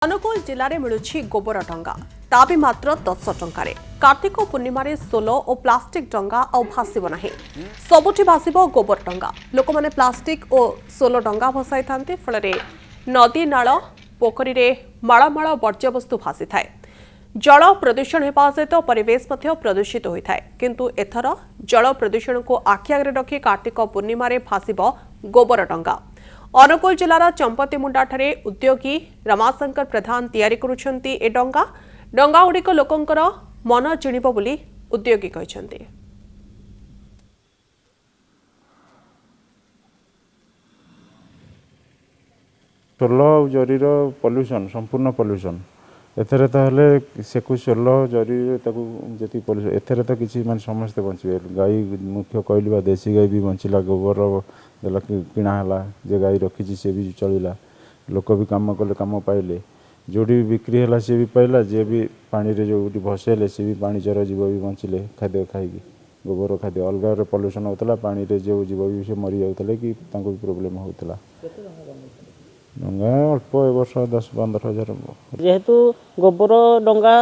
अनुगुल जिले में मिलूची गोबर डंगा ता भी मात्र 10 टंकार कार्तिक पूर्णिम सोल और प्लास्टिक डंगा आ भासब ना सबुठी भासब गोबर डंगा लोक मैंने प्लास्टिक और सोल डंगा भसाई था फल नदी नाल पोखरी माळमाळ वर्ज्यवस्तु भासी थाए जल प्रदूषण होगा सहित परिवेश प्रदूषित होता है किंतु एथर जल प्रदूषण को आखि आगे रखी कार्तिक पूर्णिम भासब गोबर डंगा अनुगुल जिलार चंपतीमुंडा ठारे उद्योगी रमाशंकर प्रधान तैयारी करुछंती ए डंगा डंगागुड़िक लोकंकर मन जिणिब बोली उद्योगी कहछंती। सोल जरीर पल्यूशन संपूर्ण पल्यूशन एथरे ताहले सेकु सोल जरी जी पल्यूशन एथरे तो किसी माने समस्ते बचे गाई मुख्य कहली देसी गाई भी बंचला गोबर देला किणा है जे गाई रखी सी भी चलला लोक भी कम कले कम पाइले जोड़ी भी बिक्री है सी भी पाइला जे भी पानी रे जो भसेले सी भी पानी चर जीव भी बंचिले खाद्य खाई गोबर खाद्य अलग पल्यूशन होता पानी रे जो जीव भी से मरी जाते कि भी प्रोब्लेम होता डंगा अल्प ए वर्ष 10-15 हजार जेहेतु गोबर डंगा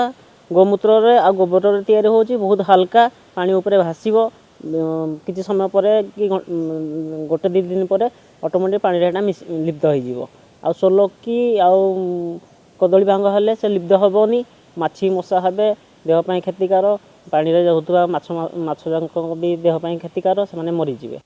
गोमूत्र आ गोबर तैयारी होची बहुत हल्का पानी ऊपर भासीबो किछि समय पर कि गोटे 2 दिन पर ऑटोमेटिक पानी रेटा लिप्त हो जीवो आ सोलो की आ कदली भांग हेले से लिप्त होबोनी माछी मशा हेबे देह पई क्षतिकार पानी रे होतबा माछ भी देह पई क्षतिकार से माने मरि जिवे।